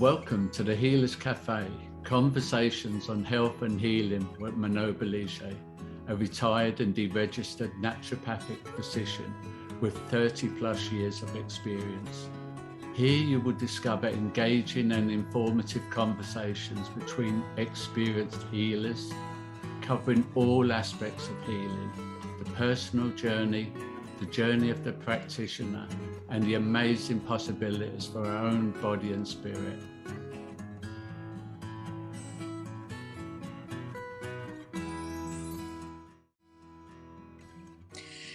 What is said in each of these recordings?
Welcome to the Healers Café, conversations on health and healing with Manon Bolliger, a retired and deregistered naturopathic physician with 30 plus years of experience. Here you will discover engaging and informative conversations between experienced healers, covering all aspects of healing, the personal journey, the journey of the practitioner, and the amazing possibilities for our own body and spirit.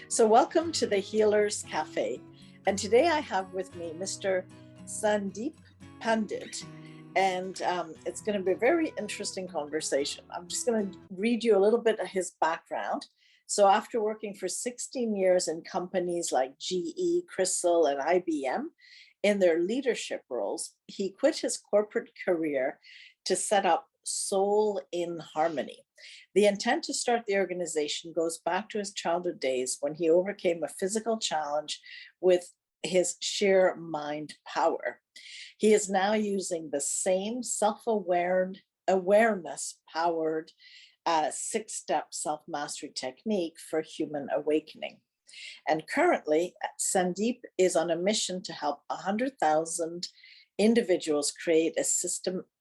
So welcome to the Healers Café. And today I have with me Mr. Sandiip Panndit. And it's going to be a very interesting conversation. I'm just going to read you a little bit of his background. So after working for 16 years in companies like GE, Crystal, and IBM, in their leadership roles, he quit his corporate career to set up Soul in Harmony. The intent to start the organization goes back to his childhood days when he overcame a physical challenge with his sheer mind power. He is now using the same self-awareness powered 6-step self-mastery technique for human awakening. And currently, Sandiip is on a mission to help 100,000 individuals create a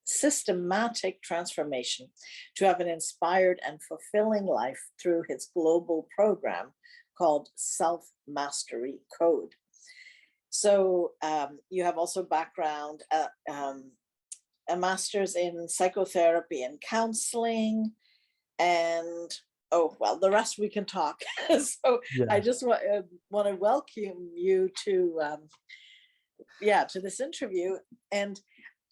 systematic transformation to have an inspired and fulfilling life through his global program called Self-Mastery Code. So you have also background, a master's in psychotherapy and counseling, and the rest we can talk. So yeah. I just want to welcome you to this interview. And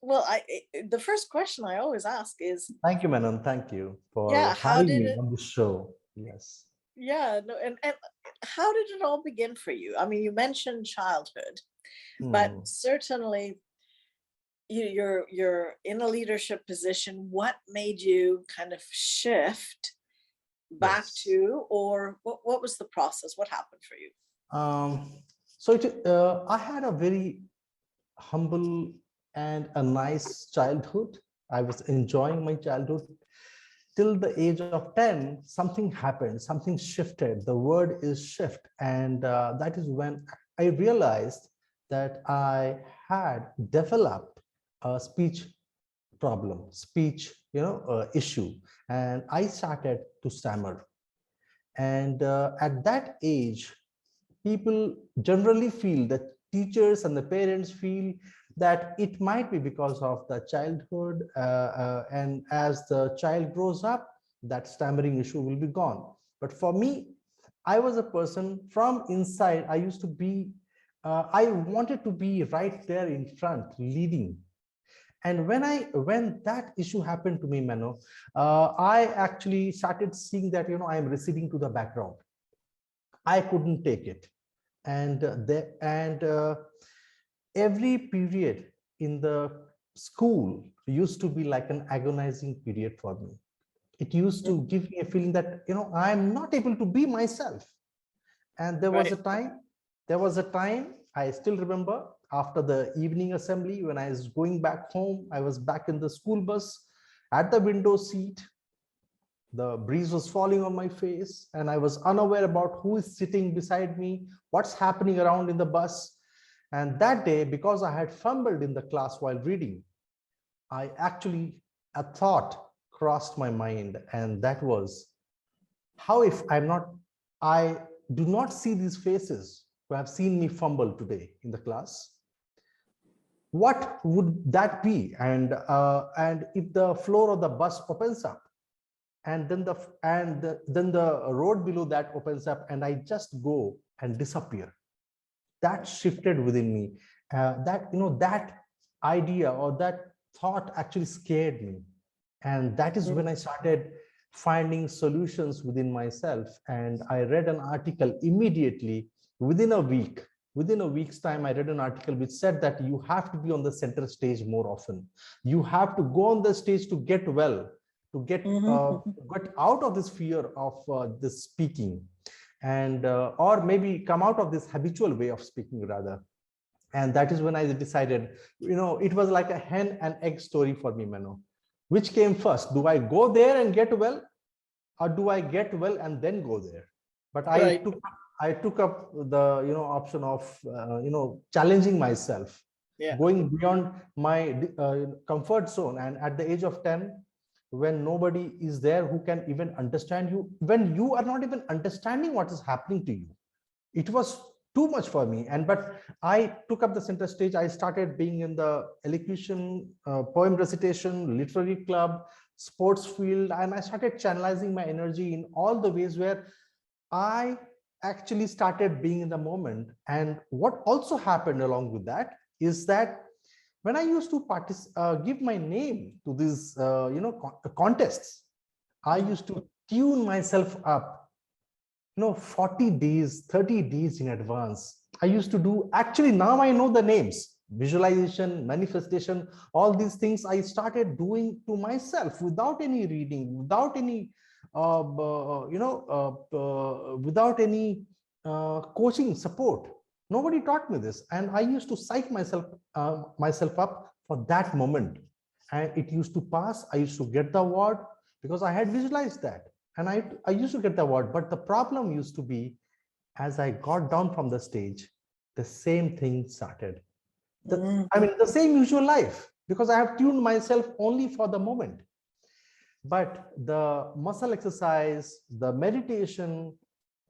the first question I always ask is, thank you, Manon. Thank you for having me on the show. Yes. Yeah. No, and how did it all begin for you? I mean, you mentioned childhood, but certainly you're in a leadership position. What made you kind of shift back to, or what was the process? What happened for you? I had a very humble and a nice childhood. I was enjoying my childhood till the age of 10. Something happened, something shifted. The word is shift, and that is when I realized that I had developed a speech problem, issue, and I started to stammer. And at that age, people generally feel that teachers and the parents feel that it might be because of the childhood, and as the child grows up, that stammering issue will be gone. But for me, I was a person from inside. I used to be, I wanted to be right there in front, leading. And when that issue happened to me, Mano, I actually started seeing that, I am receding to the background. I couldn't take it. And every period in the school used to be like an agonizing period for me. It used to give me a feeling that, I'm not able to be myself. And there was a time, I still remember, after the evening assembly, when I was going back home, I was back in the school bus at the window seat. The breeze was falling on my face, and I was unaware about who is sitting beside me, what's happening around in the bus. And that day, because I had fumbled in the class while reading, a thought crossed my mind, and that was, how if I do not see these faces who have seen me fumble today in the class? What would that be? And if the floor of the bus opens up, and then the road below that opens up, and I just go and disappear. That shifted within me. That idea or that thought actually scared me. And that is when I started finding solutions within myself. And I read an article immediately within a week. Within a week's time, I read an article which said that you have to be on the center stage more often. You have to go on the stage to get well, to get out of this fear of this speaking, and or maybe come out of this habitual way of speaking rather. And that is when I decided, it was like a hen and egg story for me, Mano. Which came first? Do I go there and get well, or do I get well and then go there? But I took up the option of challenging myself, going beyond my comfort zone. And at the age of 10, when nobody is there who can even understand you, when you are not even understanding what is happening to you, it was too much for me. But I took up the center stage. I started being in the elocution, poem recitation, literary club, sports field, and I started channelizing my energy in all the ways where I actually started being in the moment. And what also happened along with that is that when I used to give my name to these contests, I used to tune myself up 40 days, 30 days in advance. I used to do, actually now I know the names, visualization, manifestation, all these things I started doing to myself without any reading, without any without any coaching support. Nobody taught me this, and I used to psych myself up for that moment, and it used to pass. I used to get the award because I had visualized that, and I used to get the award. But the problem used to be, as I got down from the stage, the same thing started. The same usual life, because I have tuned myself only for the moment. But the muscle exercise, the meditation,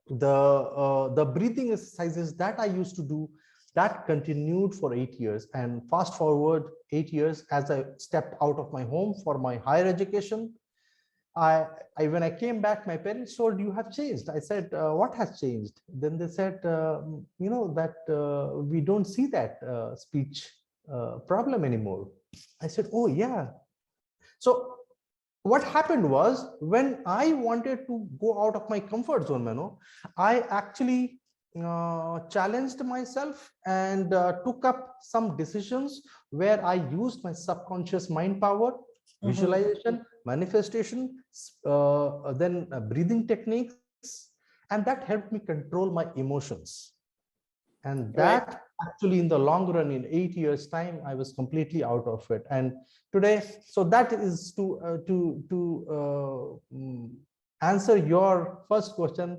the breathing exercises that I used to do, that continued for 8 years. And fast forward 8 years, as I stepped out of my home for my higher education, when I came back, my parents told, "You have changed." I said, "What has changed?" Then they said, that we don't see that speech problem anymore. I said, "Oh yeah." So what happened was, when I wanted to go out of my comfort zone, Mano, I actually challenged myself and took up some decisions where I used my subconscious mind power, visualization, manifestation, then breathing techniques, and that helped me control my emotions. And that actually, in the long run, in 8 years' time, I was completely out of it. And today, so that is to answer your first question.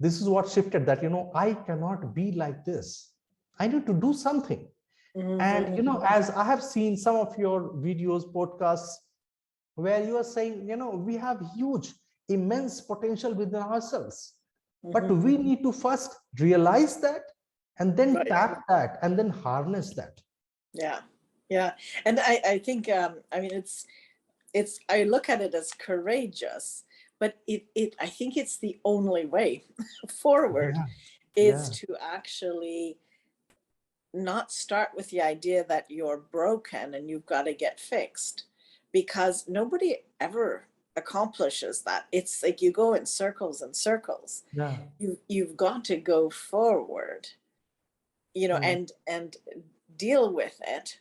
This is what shifted, that I cannot be like this. I need to do something. And as I have seen some of your videos, podcasts, where you are saying, we have huge, immense potential within ourselves, but we need to first realize that, and then tap that, and then harness that. Yeah. And I think, it's I look at it as courageous, but I think it's the only way forward is to actually not start with the idea that you're broken and you've got to get fixed, because nobody ever accomplishes that. It's like you go in circles and circles. You've got to go forward, and deal with it.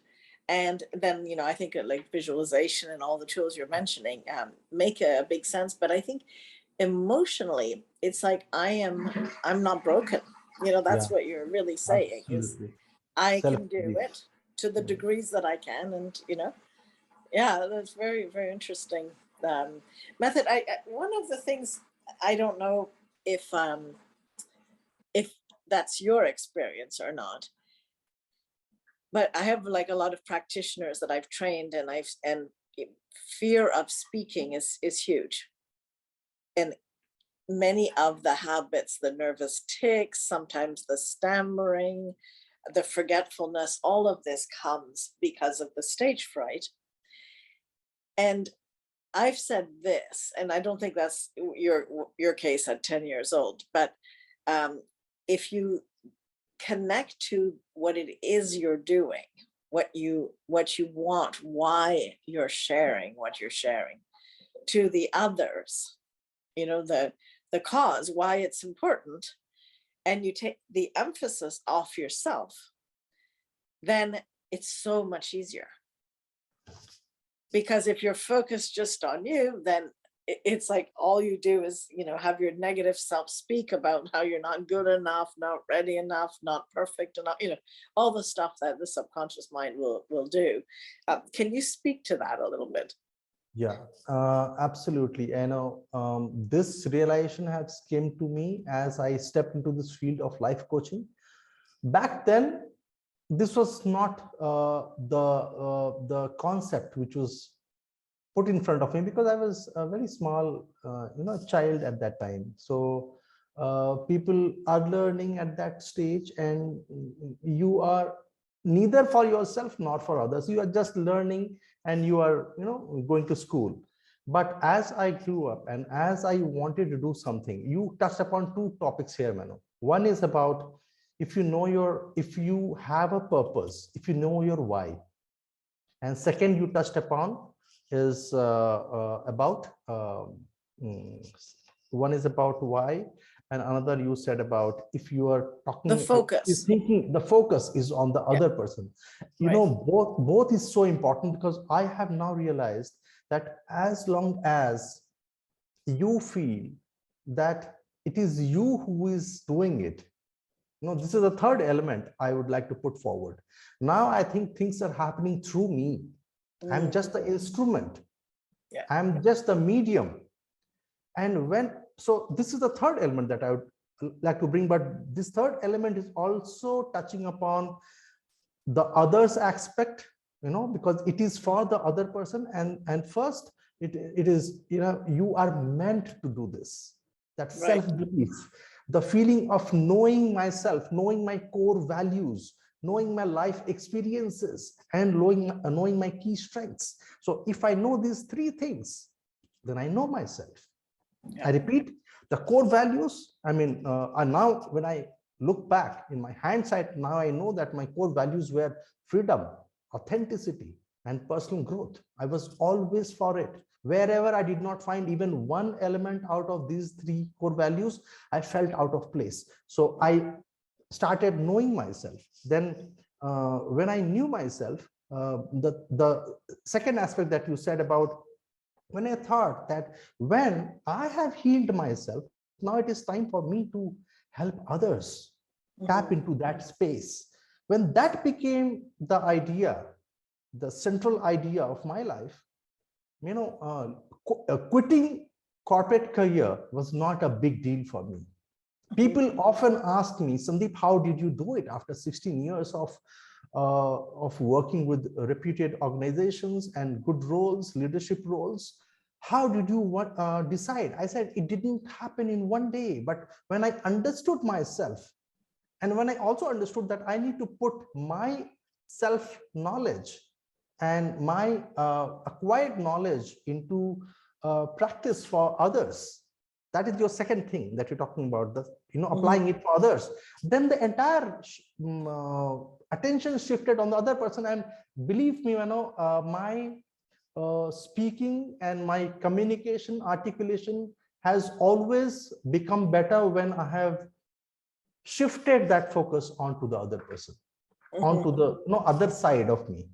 And then, I think like visualization and all the tools you're mentioning make a big sense. But I think emotionally, it's like I'm not broken. That's what you're really saying. Absolutely. Is I can do it to the degrees that I can. And, that's very, very interesting method. One of the things, I don't know if that's your experience or not, but I have like a lot of practitioners that I've trained, and fear of speaking is huge. And many of the habits, the nervous tics, sometimes the stammering, the forgetfulness, all of this comes because of the stage fright. And I've said this, and I don't think that's your case at 10 years old, but if you connect to what it is you're doing, what you want, why you're sharing what you're sharing to the others, the cause, why it's important, and you take the emphasis off yourself, then it's so much easier. Because if you're focused just on you, then it's like all you do is, have your negative self speak about how you're not good enough, not ready enough, not perfect enough, all the stuff that the subconscious mind will do. Can you speak to that a little bit? Yeah, absolutely. I know this realization has came to me as I stepped into this field of life coaching. Back then, this was not the concept which was put in front of me, because I was a very small, child at that time. So people are learning at that stage, and you are neither for yourself nor for others. You are just learning, and you are, going to school. But as I grew up and as I wanted to do something, you touched upon two topics here, Manon. One is about if you have a purpose, if you know your why. And second, you touched upon is about one is about why, and another you said about if you are talking The focus. thinking, the focus is on the other person. Both is so important, because I have now realized that as long as you feel that it is you who is doing it, this is the third element I would like to put forward. Now I think things are happening through me. I'm just the instrument. Yeah. I'm just the medium. And so this is the third element that I would like to bring, but this third element is also touching upon the others aspect, because it is for the other person. And first, it is, you are meant to do this. That self-belief, the feeling of knowing myself, knowing my core values, knowing my life experiences, and knowing my key strengths. So if I know these three things, then I know myself. I repeat, the core values, and now when I look back in my hindsight, now I know that my core values were freedom, authenticity, and personal growth. I was always for it. Wherever I did not find even one element out of these three core values, I felt out of place. So I started knowing myself. Then when I knew myself, the second aspect that you said about, when I thought that when I have healed myself, now it is time for me to help others tap into that space. When that became the idea, the central idea of my life, quitting corporate career was not a big deal for me. People often ask me, Sandiip, how did you do it after 16 years of working with reputed organizations and good roles, leadership roles? How did you decide? I said, it didn't happen in one day, but when I understood myself, and when I also understood that I need to put my self-knowledge and my acquired knowledge into practice for others. That is your second thing that you're talking about, applying it for others. Then the entire attention shifted on the other person. And believe me, my speaking and my communication, articulation has always become better when I have shifted that focus onto the other person, onto the other side of me.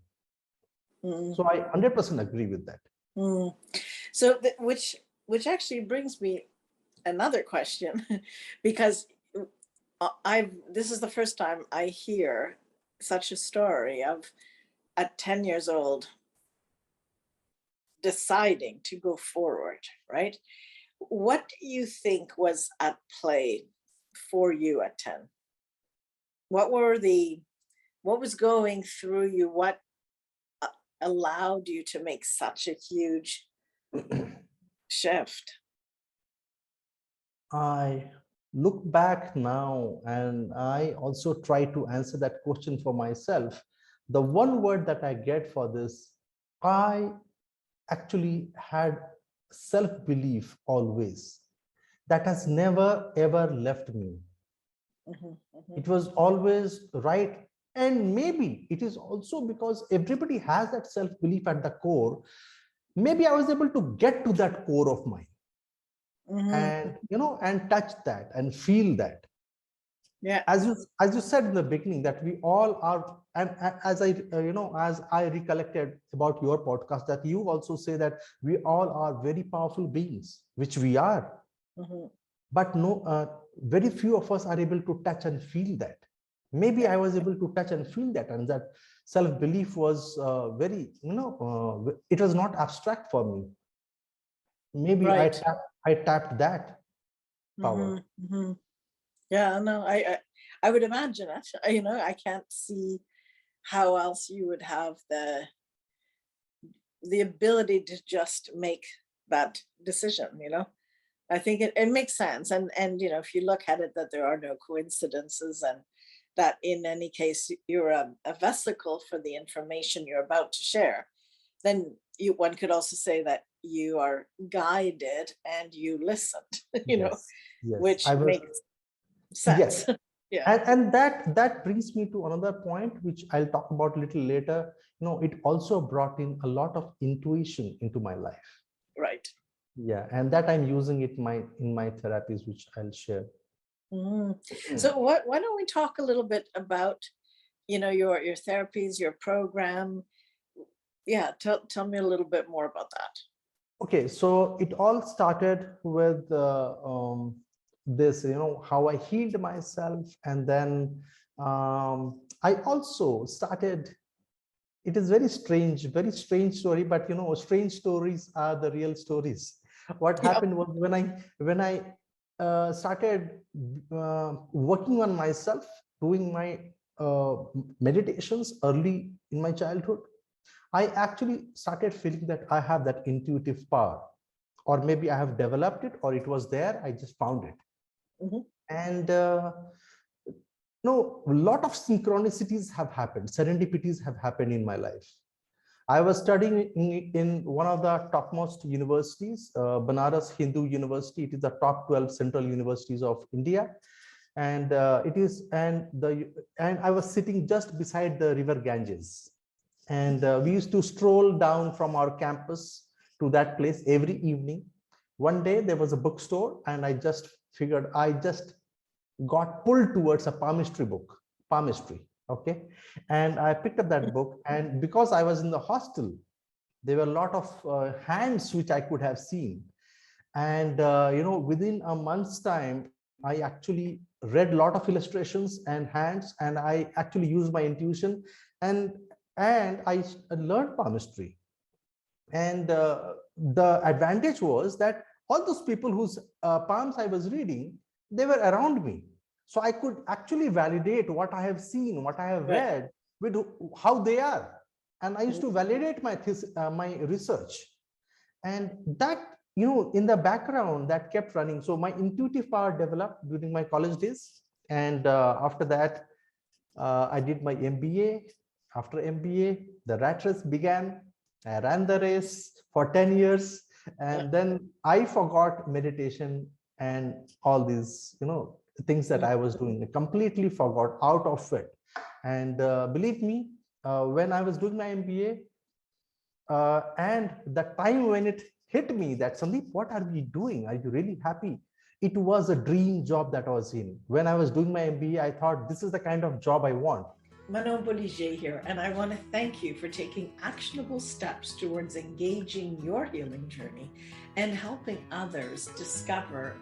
So I 100% agree with that. So which actually brings me another question, because this is the first time I hear such a story of at 10 years old deciding to go forward, right? What do you think was at play for you at 10? What was going through you? What allowed you to make such a huge shift? I look back now and I also try to answer that question for myself. The one word that I get for this, I actually had self-belief always. That has never ever left me. It was always right. And maybe it is also because everybody has that self-belief at the core. Maybe I was able to get to that core of mine. And and touch that and feel that. Yeah. As you said in the beginning, that we all are, and as I as I recollected about your podcast, that you also say that we all are very powerful beings, which we are. Mm-hmm. But no, very few of us are able to touch and feel that. Maybe I was able to touch and feel that, and that self-belief was very, it was not abstract for me. Maybe Right. I tapped that power. Mm-hmm. Mm-hmm. Yeah, no, I would imagine it. I can't see how else you would have the ability to just make that decision. I think it makes sense. And if you look at it, that there are no coincidences, and that in any case you're a vesicle for the information you're about to share, then one could also say that you are guided and you listened, Yes, yes. which I was, makes yes. sense. Yeah. And that brings me to another point, which I'll talk about a little later. It also brought in a lot of intuition into my life. Right. Yeah, and that I'm using it in my therapies, which I'll share. So why don't we talk a little bit about, your therapies, your program? Yeah, tell me a little bit more about that. Okay, so it all started with this, how I healed myself, and then I also started. It is very strange story, but strange stories are the real stories. What Yeah. happened was, when I started working on myself, doing my meditations early in my childhood, I actually started feeling that I have that intuitive power, or maybe I have developed it, or it was there, I just found it. Mhm. And no, a lot of synchronicities have happened, serendipities have happened in my life. I was studying in one of the topmost universities, Banaras Hindu University. It is the top 12 central universities of India, and and I was sitting just beside the river Ganges, and we used to stroll down from our campus to that place every evening. One day there was a bookstore, and I just got pulled towards a palmistry book, palmistry. Okay. And I picked up that book, and because I was in the hostel, there were a lot of hands which I could have seen. And, within a month's time, I actually read a lot of illustrations and hands, and I actually used my intuition, and, and I learned palmistry. And the advantage was that all those people whose palms I was reading, they were around me. So I could actually validate what I have seen, what I have Right. read, with how they are. And I used to validate my research. And that, in the background, that kept running. So my intuitive power developed during my college days. And after that, I did my MBA. After MBA, the rat race began. I ran the race for 10 years, and then I forgot meditation and all these, things that I was doing. I completely forgot out of it. And believe me, when I was doing my MBA, and the time when it hit me that, Sandiip, what are we doing? Are you really happy? It was a dream job that I was in. When I was doing my MBA, I thought this is the kind of job I want. Manon Bolliger here, and I want to thank you for taking actionable steps towards engaging your healing journey and helping others discover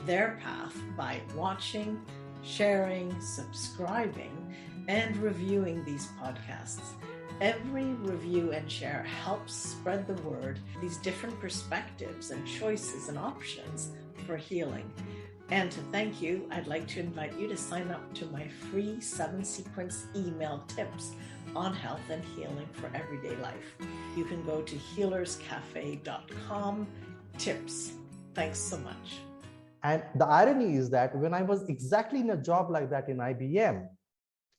their path by watching, sharing, subscribing, and reviewing these podcasts. Every review and share helps spread the word, these different perspectives and choices and options for healing. And to thank you, I'd like to invite you to sign up to my free 7-sequence email tips on health and healing for everyday life. You can go to healerscafe.com tips. Thanks so much. And the irony is that when I was exactly in a job like that in IBM,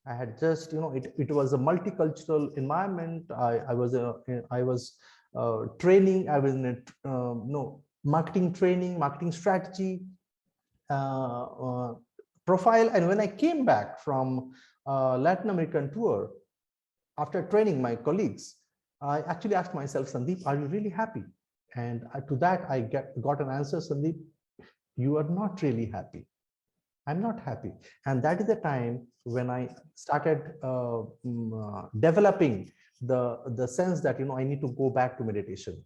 I had just, it was a multicultural environment. I was training. I was in a marketing training, marketing strategy profile. And when I came back from Latin American tour, after training my colleagues, I actually asked myself, Sandiip, are you really happy? And to that, I got an answer, Sandiip, you are not really happy. I'm not happy. And that is the time when I started developing the sense that, I need to go back to meditation.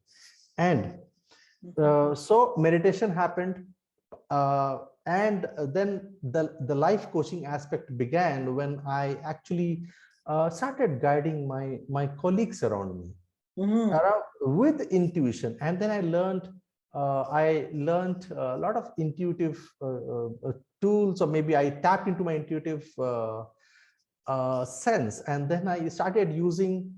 And so meditation happened. And then the life coaching aspect began when I actually started guiding my colleagues around me with intuition. And then I learned a lot of intuitive tools, or maybe I tapped into my intuitive sense. And then I started using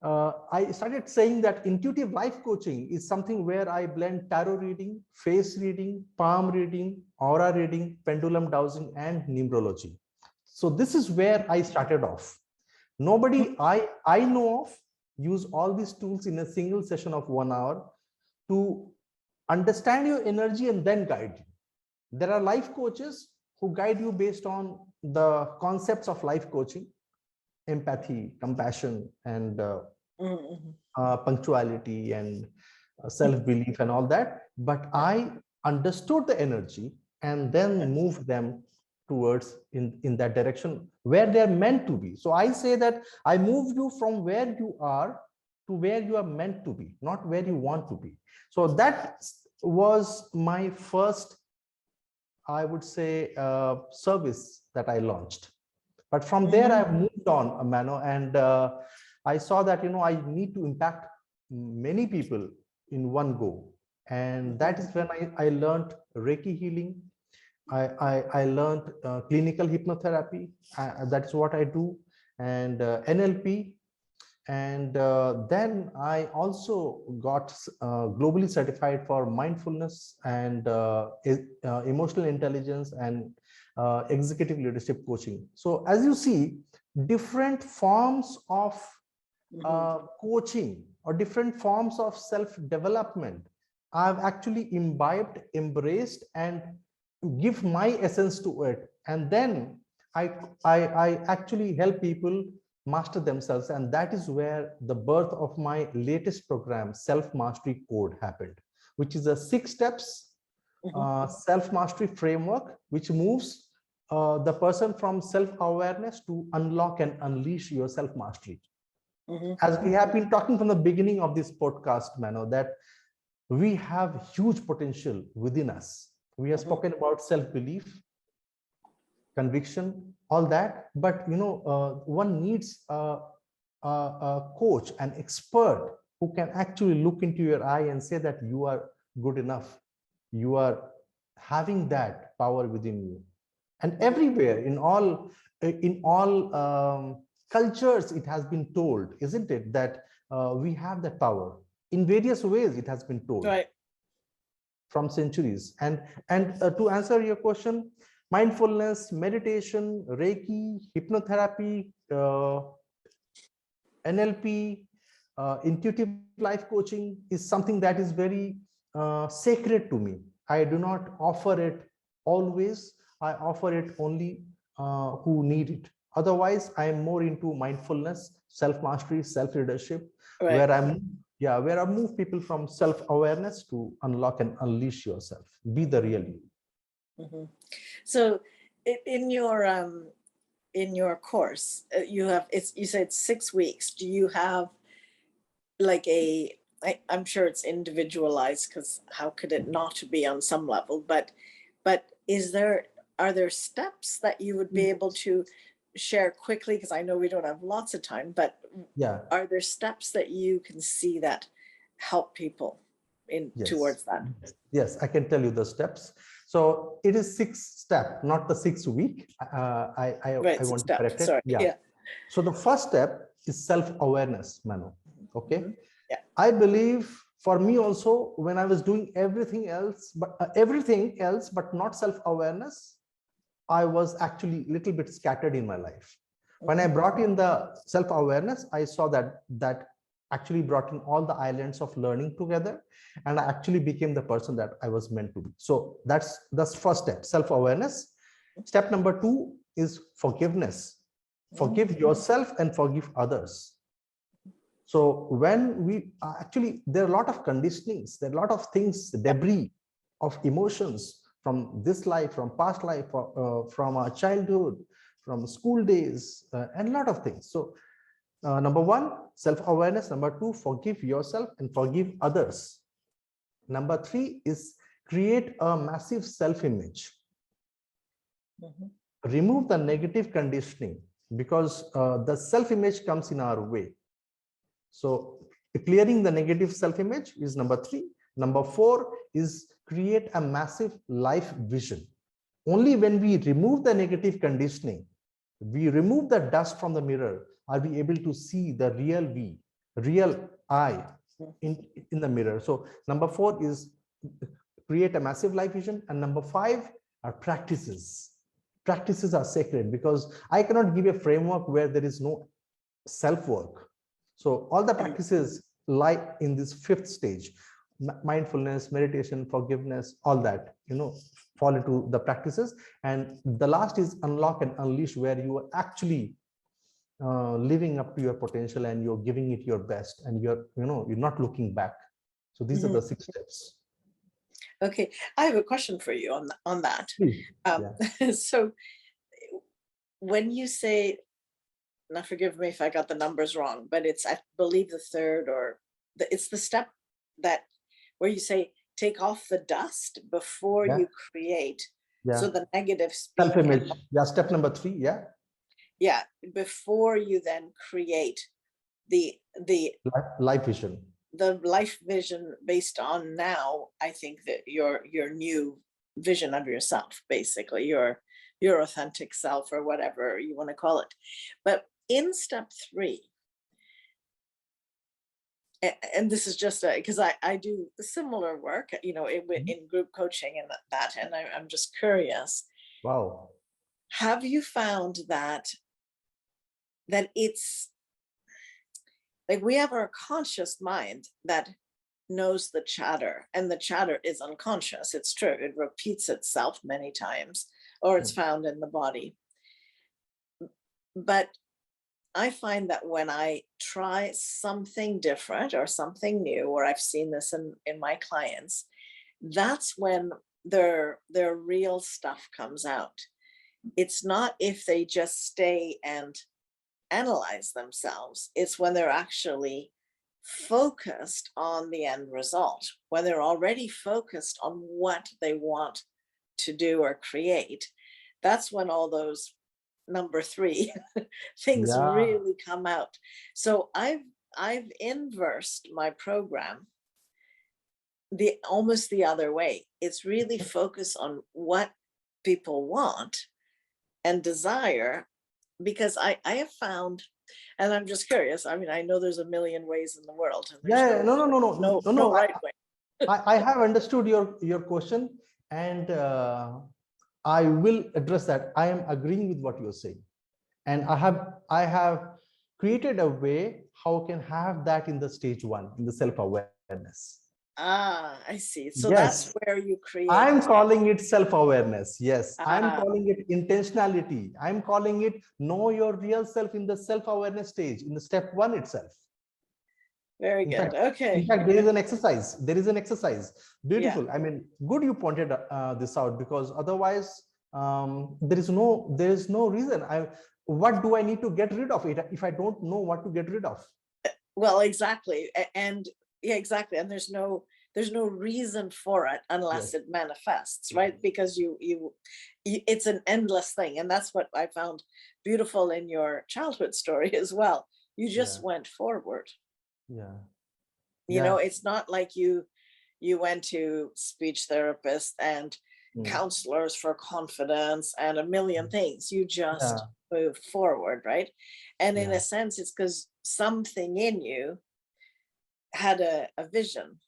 I started saying that intuitive life coaching is something where I blend tarot reading, face reading, palm reading, aura reading, pendulum dowsing, and numerology. So this is where I started off. Nobody I know of use all these tools in a single session of 1 hour to understand your energy and then guide you. There are life coaches who guide you based on the concepts of life coaching: empathy, compassion, and punctuality, and self-belief, and all that. But I understood the energy and then moved them towards in that direction where they're meant to be. So I say that I moved you from where you are to where you are meant to be, not where you want to be. So that was my first, I would say, service that I launched. But from there, I moved on, Mano, and I saw that, I need to impact many people in one go. And that is when I learned Reiki healing. I learned clinical hypnotherapy. That is what I do, and NLP. And then I also got globally certified for mindfulness and emotional intelligence and executive leadership coaching. So as you see, different forms of coaching or different forms of self-development I've actually imbibed, embraced, and give my essence to it. And then I actually help people master themselves. And that is where the birth of my latest program, Self-Mastery Code, happened, which is a 6 steps self-mastery framework, which moves the person from self-awareness to unlock and unleash your self-mastery. As we have been talking from the beginning of this podcast, Mano, that we have huge potential within us. We have spoken about self-belief, conviction, all that, but one needs a coach, an expert who can actually look into your eye and say that you are good enough. You are having that power within you. And everywhere, in all cultures, it has been told, isn't it, that we have that power. In various ways, it has been told, right, from centuries. And to answer your question, mindfulness, meditation, Reiki, hypnotherapy, NLP, intuitive life coaching is something that is very sacred to me. I do not offer it always. I offer it only who need it. Otherwise, I am more into mindfulness, self-mastery, self-leadership, right, where I move people from self-awareness to unlock and unleash yourself. Be the real you. So in your course, you have, you said 6 weeks. Do you have like I'm sure it's individualized, because how could it not be on some level, but are there steps that you would be able to share quickly? Because I know we don't have lots of time, but yeah, are there steps that you can see that help people towards that? Yes, I can tell you the steps. So it is 6 step, not the 6 week. I want to correct it. Sorry. Yeah. So the first step is self-awareness, Manu. Okay. Yeah. I believe for me also, when I was doing everything else, but not self-awareness, I was actually a little bit scattered in my life. When I brought in the self-awareness, I saw that actually brought in all the islands of learning together, and I actually became the person that I was meant to be. So that's first step, self-awareness. Step number 2 is forgiveness. Forgive yourself and forgive others. So when we actually, there are a lot of conditionings, there are a lot of things, debris of emotions from this life, from past life, from our childhood, from school days, and a lot of things. So number one, self-awareness. Number two, forgive yourself and forgive others. Number three is create a massive self-image. Remove the negative conditioning, because the self-image comes in our way. So clearing the negative self-image is number three. Number four is create a massive life vision. Only when we remove the negative conditioning, we remove the dust from the mirror, are we able to see the real we, real I in the mirror. So number four is create a massive life vision. And number five are practices. Practices are sacred, because I cannot give a framework where there is no self-work. So all the practices lie in this fifth stage: mindfulness, meditation, forgiveness, all that, fall into the practices. And the last is unlock and unleash, where you are actually living up to your potential and you're giving it your best, and you're not looking back. So these are the 6 steps. Okay, I have a question for you on that. So when you say, now forgive me if I got the numbers wrong, but it's, I believe, the third, or it's the step that where you say take off the dust before you create. So the negative self-image. Step number 3. Before you then create the life vision. The life vision based on, now I think, that your new vision of yourself, basically your authentic self, or whatever you want to call it. But in step 3, and this is just because I do similar work, in group coaching and that, and I'm just curious. Wow. Have you found that it's like we have our conscious mind that knows the chatter, and the chatter is unconscious. It's true. It repeats itself many times, or it's found in the body. But I find that when I try something different or something new, or I've seen this in my clients, that's when their real stuff comes out. It's not if they just stay and analyze themselves. It's when they're actually focused on the end result, when they're already focused on what they want to do or create. That's when all those number 3 things really come out. So I've inversed my program almost the other way. It's really focused on what people want and desire, because I have found, and I'm just curious, I mean, I know there's a million ways in the world. And no right way. I have understood your question, and I will address that. I am agreeing with what you're saying, and I have created a way how we can have that in the stage 1, in the self-awareness. I see. So that's where you create. I'm calling it self-awareness. Yes, I'm calling it intentionality. I'm calling it know your real self in the self-awareness stage, in the step 1 itself. Very good. Okay. In fact, there is an exercise. Beautiful. I mean, good you pointed this out, because otherwise there is no reason. What do I need to get rid of it if I don't know what to get rid of? Well, exactly. And exactly. And there's no reason for it unless it manifests, right? Because it's an endless thing. And that's what I found beautiful in your childhood story as well. You just went forward. It's not like you went to speech therapists and counselors for confidence and a million things. You just moved forward, right? And in a sense, it's because something in you had a vision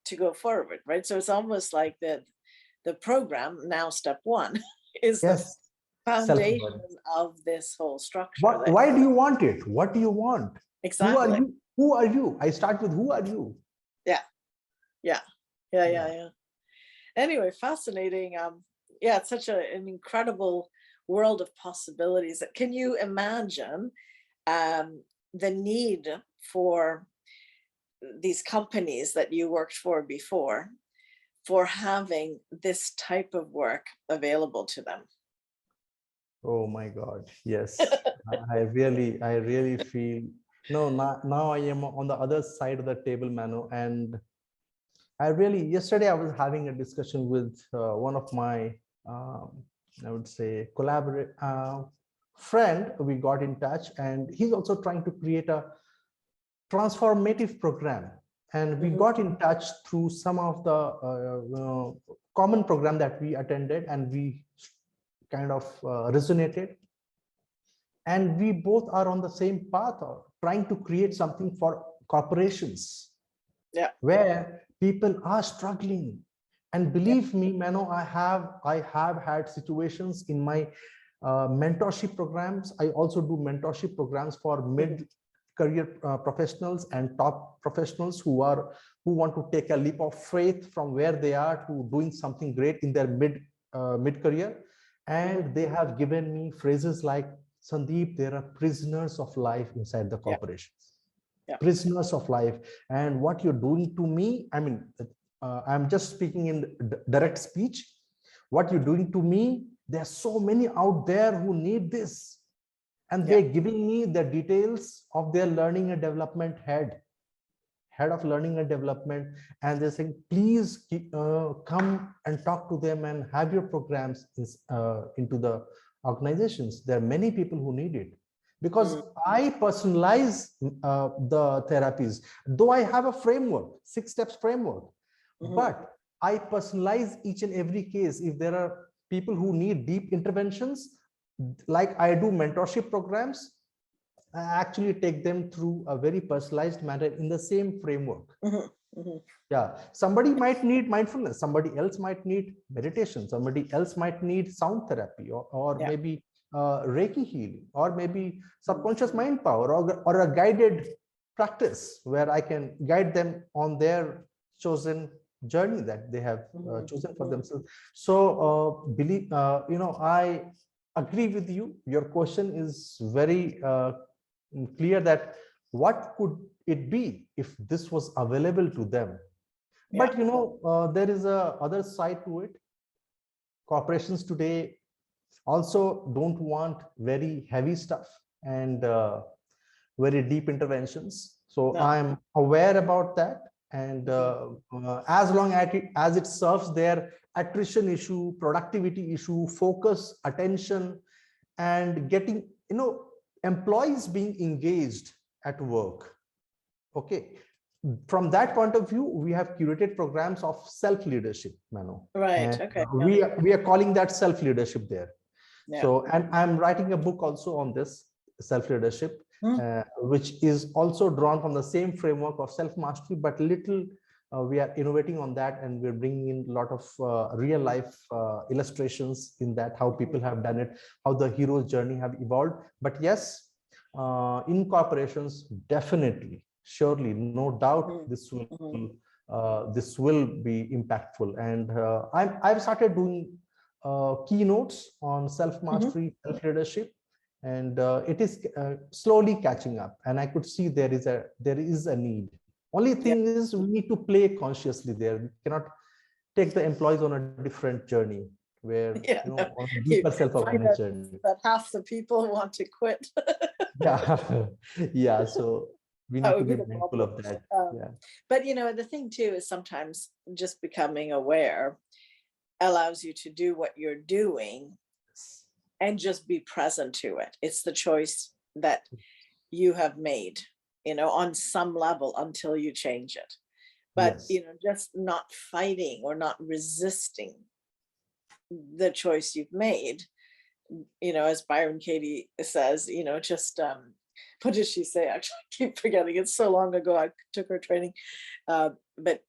to go forward, right? So it's almost like the program, now step 1, is the foundation of this whole structure. Why do you want it? What do you want? Exactly. Who are you? I start with who are you? Yeah. Anyway, fascinating. It's such an incredible world of possibilities. Can you imagine the need for these companies that you worked for before, for having this type of work available to them. Oh my God, yes. I really feel, no, now I am on the other side of the table, Manu, and yesterday I was having a discussion with one of my, I would say, friend. We got in touch, and he's also trying to create a transformative program. And we got in touch through some of the common program that we attended, and we kind of resonated. And we both are on the same path, trying to create something for corporations, where people are struggling. And believe me, Mano, I have had situations in my mentorship programs. I also do mentorship programs for mid-career professionals and top professionals who want to take a leap of faith from where they are to doing something great in their mid-career. And they have given me phrases like, Sandiip, there are prisoners of life inside the corporations. Prisoners of life. And what you're doing to me, I mean, I'm just speaking in direct speech. What you're doing to me, there are so many out there who need this. And they're giving me the details of their learning and development head of learning and development. And they're saying, please come and talk to them and have your programs into the organizations. There are many people who need it, because I personalize the therapies, though I have a framework, 6 steps framework, but I personalize each and every case. If there are people who need deep interventions, like I do mentorship programs, I actually take them through a very personalized manner in the same framework. Yeah, somebody might need mindfulness, somebody else might need meditation, somebody else might need sound therapy, or maybe Reiki healing, or maybe subconscious mind power, or a guided practice where I can guide them on their chosen journey that they have chosen for themselves. So I agree with you. Your question is very clear, that what could it be if this was available to them? But there is a other side to it. Corporations today also don't want very heavy stuff and very deep interventions. So I'm aware about that. And as long as it serves their attrition issue, productivity issue, focus, attention, and getting employees being engaged at work. Okay. From that point of view, we have curated programs of self-leadership, Mano. Right. And okay. We are calling that self-leadership there. So, and I'm writing a book also on this self-leadership, which is also drawn from the same framework of self-mastery, but little we are innovating on that, and we're bringing in a lot of real life illustrations in that, how people have done it, how the hero's journey have evolved. But yes, in corporations, definitely, surely, no doubt, this will be impactful. And I've started doing keynotes on self-mastery, self-leadership, and it is slowly catching up. And I could see there is a need. Only thing is, we need to play consciously there. We cannot take the employees on a different journey, where on a deeper self-awareness journey. That half the people want to quit. Yeah. So we need to be mindful of that. But the thing too is, sometimes just becoming aware allows you to do what you're doing and just be present to it. It's the choice that you have made, on some level, until you change it. But just not fighting or not resisting the choice you've made, as Byron Katie says, just what does she say? Actually, I keep forgetting. It's so long ago I took her training. But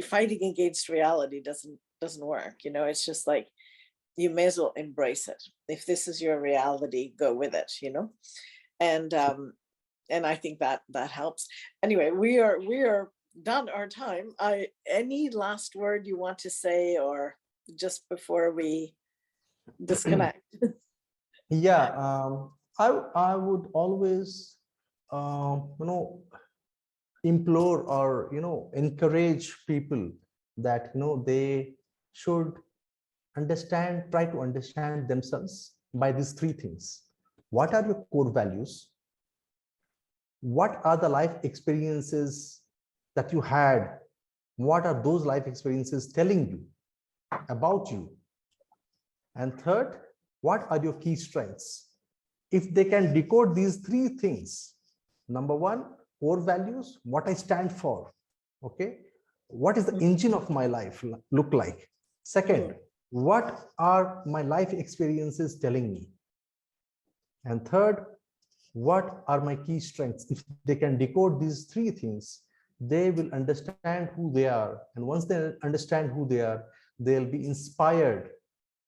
fighting against reality doesn't work. It's just like, you may as well embrace it. If this is your reality, go with it. And I think that helps. Anyway, we are done our time. Any last word you want to say, or just before we disconnect? I would always implore or encourage people that they should try to understand themselves by these three things. What are your core values? What are the life experiences that you had? What are those life experiences telling you about you? And third, what are your key strengths? If they can decode these three things, number one, core values, what I stand for, okay? What is the engine of my life look like? Second, what are my life experiences telling me? And third, what are my key strengths? If they can decode these three things, they will understand who they are. And once they understand who they are, they'll be inspired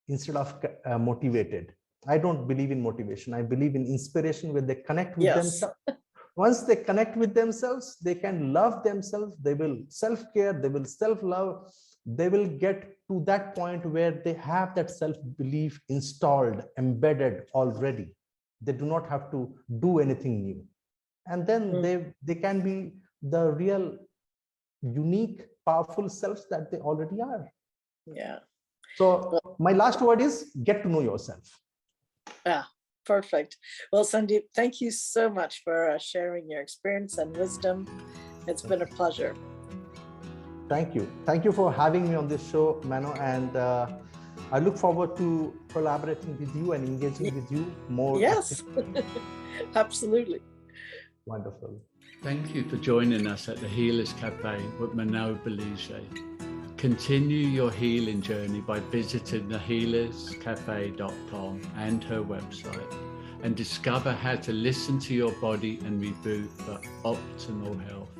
instead of motivated. I don't believe in motivation. I believe in inspiration, where they connect with themselves. Once they connect with themselves, they can love themselves. They will self-care. They will self-love. They will get to that point where they have that self-belief installed, embedded already. They do not have to do anything new. And then they can be the real, unique, powerful selves that they already are. Yeah. So my last word is get to know yourself. Yeah, perfect. Well, Sandiip, thank you so much for sharing your experience and wisdom. It's been a pleasure. Thank you. Thank you for having me on this show, Manon. And I look forward to collaborating with you and engaging with you more. Yes, absolutely. Wonderful. Thank you for joining us at the Healers Café with Manon Bolliger. Continue your healing journey by visiting thehealerscafe.com and her website, and discover how to listen to your body and reboot for optimal health.